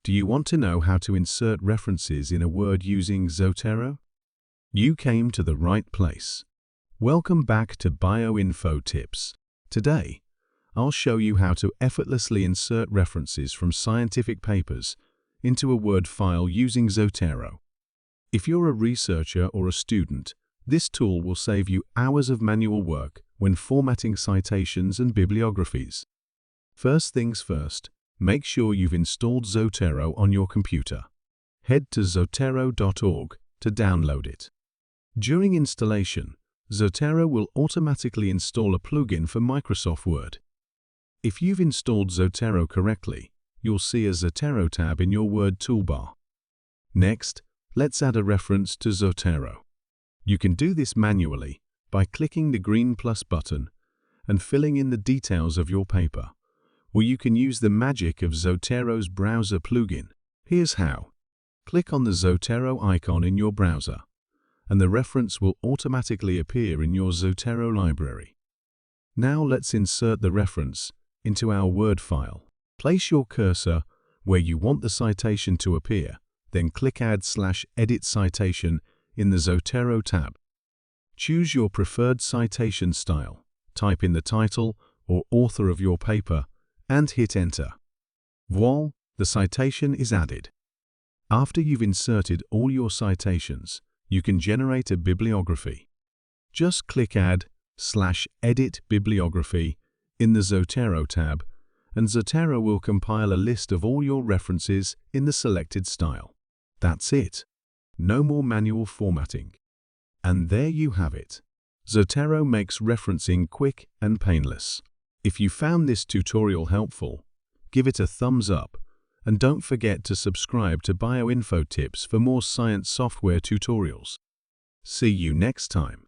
Do you want to know how to insert references in a word using Zotero? You came to the right place. Welcome back to Bioinfo Tips. Today, I'll show you how to effortlessly insert references from scientific papers into a Word file using Zotero. If you're a researcher or a student, this tool will save you hours of manual work when formatting citations and bibliographies. First things first, make sure you've installed Zotero on your computer. Head to zotero.org to download it. During installation, Zotero will automatically install a plugin for Microsoft Word. If you've installed Zotero correctly, you'll see a Zotero tab in your Word toolbar. Next, let's add a reference to Zotero. You can do this manually by clicking the green plus button and filling in the details of your paper, or you can use the magic of Zotero's browser plugin. Here's how. Click on the Zotero icon in your browser, and the reference will automatically appear in your Zotero library. Now let's insert the reference into our Word file. Place your cursor where you want the citation to appear, then click Add/Edit Citation in the Zotero tab. Choose your preferred citation style, type in the title or author of your paper, and hit Enter. Voila, the citation is added. After you've inserted all your citations, you can generate a bibliography. Just click Add/Edit Bibliography in the Zotero tab, and Zotero will compile a list of all your references in the selected style. That's it. No more manual formatting. And there you have it. Zotero makes referencing quick and painless. If you found this tutorial helpful, give it a thumbs up, and don't forget to subscribe to Bioinfo Tips for more science software tutorials. See you next time.